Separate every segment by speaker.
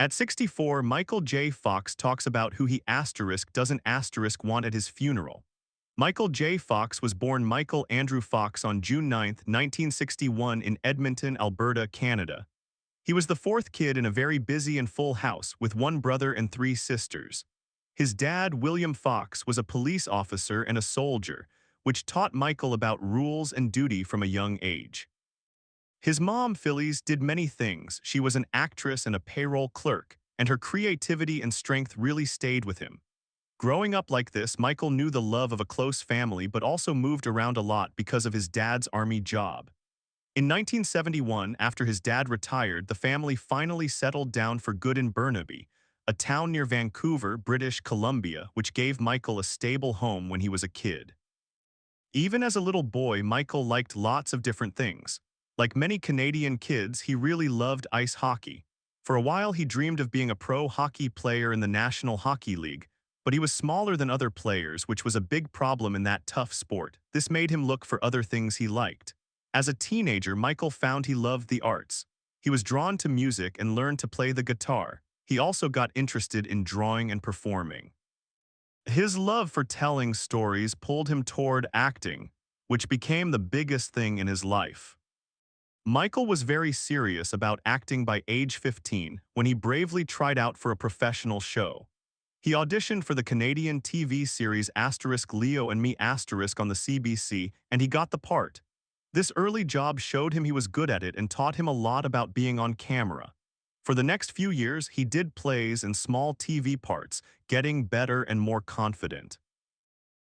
Speaker 1: At 64, Michael J. Fox talks about who he doesn't want at his funeral. Michael J. Fox was born Michael Andrew Fox on June 9, 1961 in Edmonton, Alberta, Canada. He was the fourth kid in a very busy and full house with one brother and three sisters. His dad, William Fox, was a police officer and a soldier, which taught Michael about rules and duty from a young age. His mom, Phyllis, did many things. She was an actress and a payroll clerk, and her creativity and strength really stayed with him. Growing up like this, Michael knew the love of a close family but also moved around a lot because of his dad's army job. In 1971, after his dad retired, the family finally settled down for good in Burnaby, a town near Vancouver, British Columbia, which gave Michael a stable home when he was a kid. Even as a little boy, Michael liked lots of different things. Like many Canadian kids, he really loved ice hockey. For a while, he dreamed of being a pro hockey player in the National Hockey League, but he was smaller than other players, which was a big problem in that tough sport. This made him look for other things he liked. As a teenager, Michael found he loved the arts. He was drawn to music and learned to play the guitar. He also got interested in drawing and performing. His love for telling stories pulled him toward acting, which became the biggest thing in his life. Michael was very serious about acting by age 15 when he bravely tried out for a professional show. He auditioned for the Canadian TV series Leo and Me on the CBC, and he got the part. This early job showed him he was good at it and taught him a lot about being on camera. For the next few years, he did plays and small TV parts, getting better and more confident.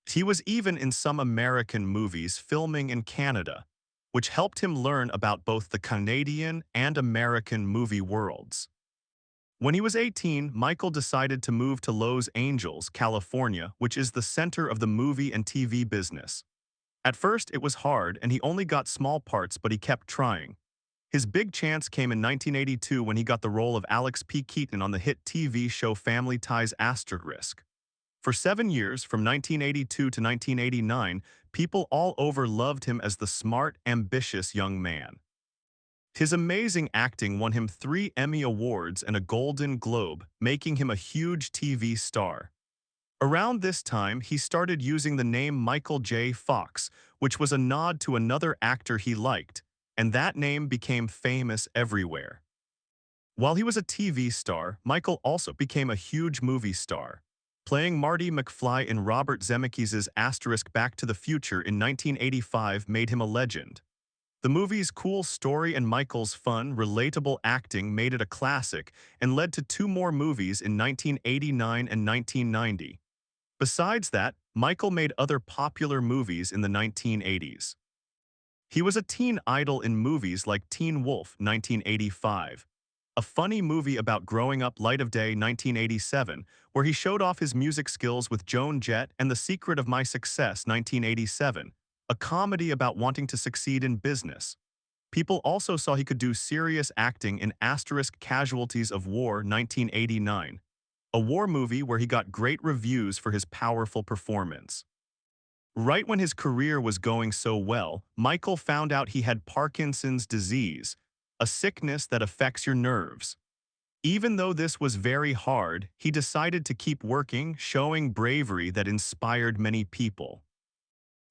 Speaker 1: He was even in some American movies filming in Canada, which helped him learn about both the Canadian and American movie worlds. When he was 18, Michael decided to move to Los Angeles, California, which is the center of the movie and TV business. At first, it was hard and he only got small parts, but he kept trying. His big chance came in 1982 when he got the role of Alex P. Keaton on the hit TV show Family Ties **. For 7 years, from 1982 to 1989, people all over loved him as the smart, ambitious young man. His amazing acting won him 3 Emmy Awards and a Golden Globe, making him a huge TV star. Around this time, he started using the name Michael J. Fox, which was a nod to another actor he liked, and that name became famous everywhere. While he was a TV star, Michael also became a huge movie star. Playing Marty McFly in Robert Zemeckis' Back to the Future in 1985 made him a legend. The movie's cool story and Michael's fun, relatable acting made it a classic and led to 2 more movies in 1989 and 1990. Besides that, Michael made other popular movies in the 1980s. He was a teen idol in movies like Teen Wolf 1985, a funny movie about growing up, Light of Day 1987, where he showed off his music skills with Joan Jett, and The Secret of My Success 1987, a comedy about wanting to succeed in business. People also saw he could do serious acting in Casualties of War 1989, a war movie where he got great reviews for his powerful performance. Right when his career was going so well, Michael found out he had Parkinson's disease, a sickness that affects your nerves. Even though this was very hard, he decided to keep working, showing bravery that inspired many people.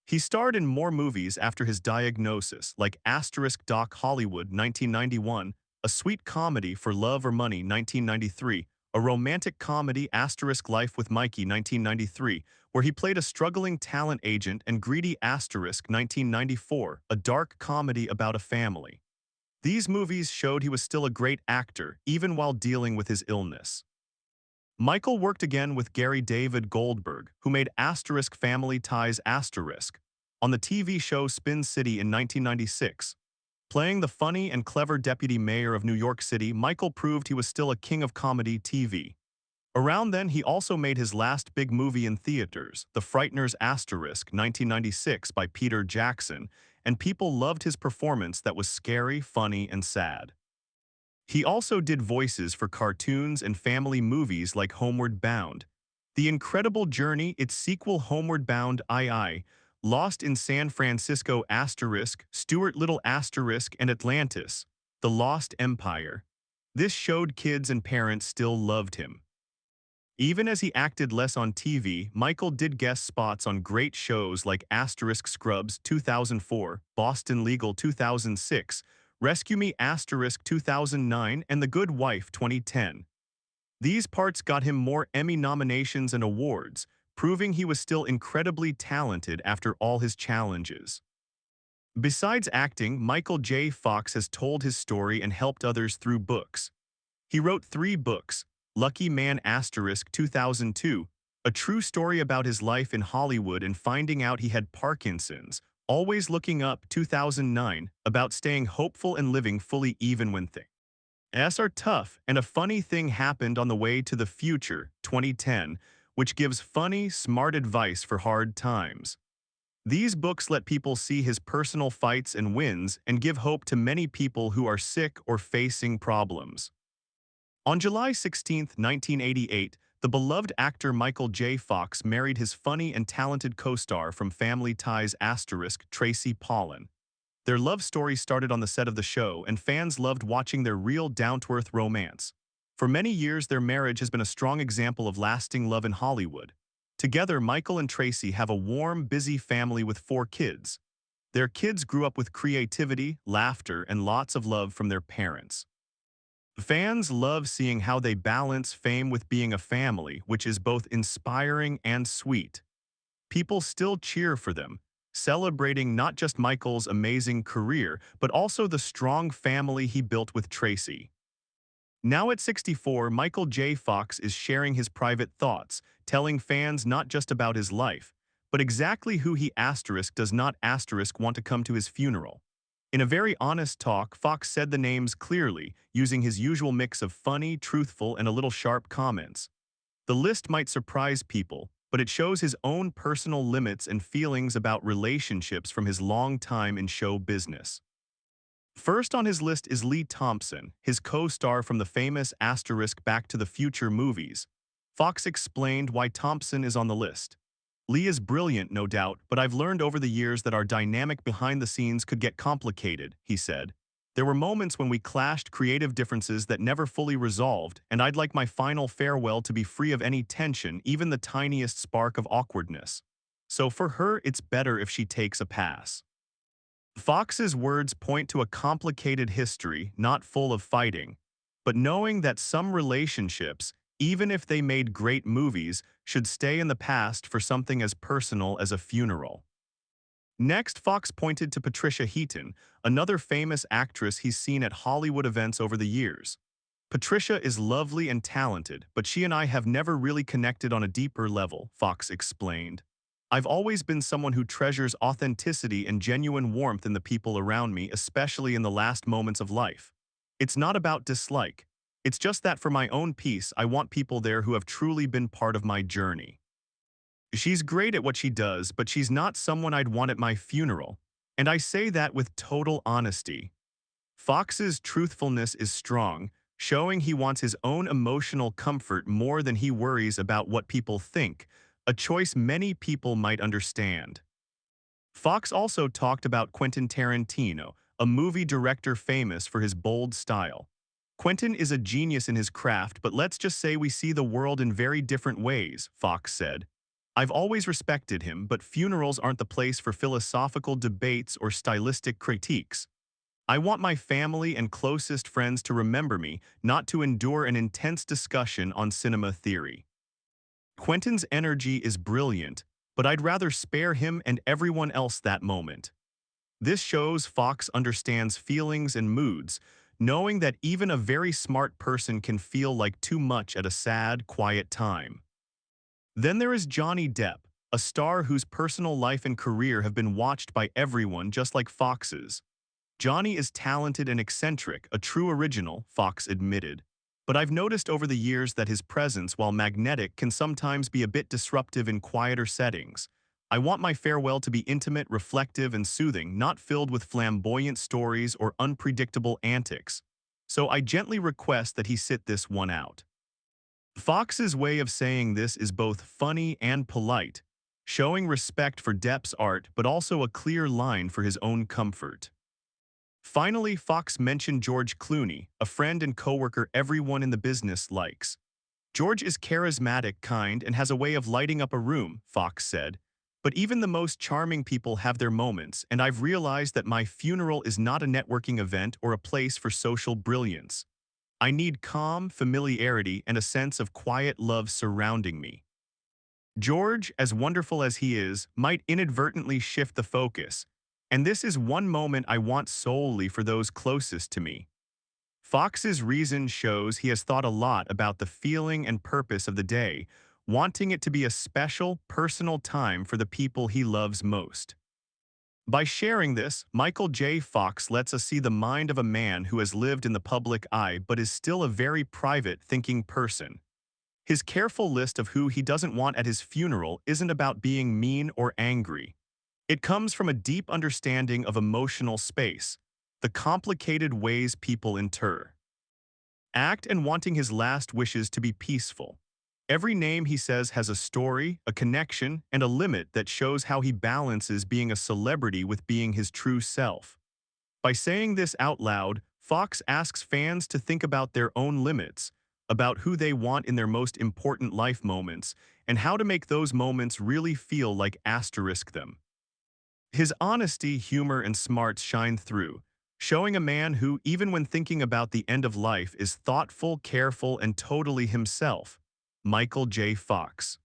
Speaker 1: He starred in more movies after his diagnosis, like Doc Hollywood 1991, A Sweet Comedy for Love or Money 1993, a romantic comedy Life with Mikey 1993, where he played a struggling talent agent, and Greedy 1994, a dark comedy about a family. These movies showed he was still a great actor, even while dealing with his illness. Michael worked again with Gary David Goldberg, who made Family Ties on the TV show Spin City in 1996. Playing the funny and clever deputy mayor of New York City, Michael proved he was still a king of comedy TV. Around then, he also made his last big movie in theaters, The Frighteners 1996 by Peter Jackson, and people loved his performance that was scary, funny, and sad. He also did voices for cartoons and family movies like Homeward Bound, The Incredible Journey, its sequel Homeward Bound II, Lost in San Francisco *, Stuart Little *, and Atlantis, The Lost Empire. This showed kids and parents still loved him. Even as he acted less on TV, Michael did guest spots on great shows like Asterisk Scrubs 2004, Boston Legal 2006, Rescue Me Asterisk 2009, and The Good Wife 2010. These parts got him more Emmy nominations and awards, proving he was still incredibly talented after all his challenges. Besides acting, Michael J. Fox has told his story and helped others through books. He wrote 3 books: Lucky Man Asterisk 2002, a true story about his life in Hollywood and finding out he had Parkinson's, Always Looking Up 2009, about staying hopeful and living fully even when things are tough, and A Funny Thing Happened on the Way to the Future 2010, which gives funny, smart advice for hard times. These books let people see his personal fights and wins and give hope to many people who are sick or facing problems. On July 16, 1988, the beloved actor Michael J. Fox married his funny and talented co-star from Family Ties asterisk Tracy Pollan. Their love story started on the set of the show, and fans loved watching their real down-to-earth romance. For many years, their marriage has been a strong example of lasting love in Hollywood. Together, Michael and Tracy have a warm, busy family with 4 kids. Their kids grew up with creativity, laughter, and lots of love from their parents. Fans love seeing how they balance fame with being a family, which is both inspiring and sweet. People still cheer for them, celebrating not just Michael's amazing career, but also the strong family he built with Tracy. Now at 64, Michael J. Fox is sharing his private thoughts, telling fans not just about his life, but exactly who he asterisk does not asterisk want to come to his funeral. In a very honest talk, Fox said the names clearly, using his usual mix of funny, truthful, and a little sharp comments. The list might surprise people, but it shows his own personal limits and feelings about relationships from his long time in show business. First on his list is Lee Thompson, his co-star from the famous asterisk Back to the Future movies. Fox explained why Thompson is on the list. Lee is brilliant, no doubt, but I've learned over the years that our dynamic behind the scenes could get complicated, he said. There were moments when we clashed, creative differences that never fully resolved, and I'd like my final farewell to be free of any tension, even the tiniest spark of awkwardness. So for her, it's better if she takes a pass. Fox's words point to a complicated history, not full of fighting, but knowing that some relationships, even if they made great movies, should stay in the past for something as personal as a funeral. Next, Fox pointed to Patricia Heaton, another famous actress he's seen at Hollywood events over the years. Patricia is lovely and talented, but she and I have never really connected on a deeper level, Fox explained. I've always been someone who treasures authenticity and genuine warmth in the people around me, especially in the last moments of life. It's not about dislike. It's just that for my own peace, I want people there who have truly been part of my journey. She's great at what she does, but she's not someone I'd want at my funeral, and I say that with total honesty. Fox's truthfulness is strong, showing he wants his own emotional comfort more than he worries about what people think, a choice many people might understand. Fox also talked about Quentin Tarantino, a movie director famous for his bold style. Quentin is a genius in his craft, but let's just say we see the world in very different ways, Fox said. I've always respected him, but funerals aren't the place for philosophical debates or stylistic critiques. I want my family and closest friends to remember me, not to endure an intense discussion on cinema theory. Quentin's energy is brilliant, but I'd rather spare him and everyone else that moment. This shows Fox understands feelings and moods, knowing that even a very smart person can feel like too much at a sad, quiet time. Then there is Johnny Depp, a star whose personal life and career have been watched by everyone just like Fox's. Johnny is talented and eccentric, a true original, Fox admitted. But I've noticed over the years that his presence, while magnetic, can sometimes be a bit disruptive in quieter settings. I want my farewell to be intimate, reflective, and soothing, not filled with flamboyant stories or unpredictable antics. So I gently request that he sit this one out. Fox's way of saying this is both funny and polite, showing respect for Depp's art but also a clear line for his own comfort. Finally, Fox mentioned George Clooney, a friend and coworker everyone in the business likes. George is charismatic, kind, and has a way of lighting up a room, Fox said. But even the most charming people have their moments, and I've realized that my funeral is not a networking event or a place for social brilliance. I need calm, familiarity, and a sense of quiet love surrounding me. George, as wonderful as he is, might inadvertently shift the focus, and this is one moment I want solely for those closest to me. Fox's reason shows he has thought a lot about the feeling and purpose of the day, wanting it to be a special, personal time for the people he loves most. By sharing this, Michael J. Fox lets us see the mind of a man who has lived in the public eye but is still a very private, thinking person. His careful list of who he doesn't want at his funeral isn't about being mean or angry. It comes from a deep understanding of emotional space, the complicated ways people inter act, and wanting his last wishes to be peaceful. Every name he says has a story, a connection, and a limit that shows how he balances being a celebrity with being his true self. By saying this out loud, Fox asks fans to think about their own limits, about who they want in their most important life moments, and how to make those moments really feel like asterisk them. His honesty, humor, and smarts shine through, showing a man who, even when thinking about the end of life, is thoughtful, careful, and totally himself. Michael J. Fox.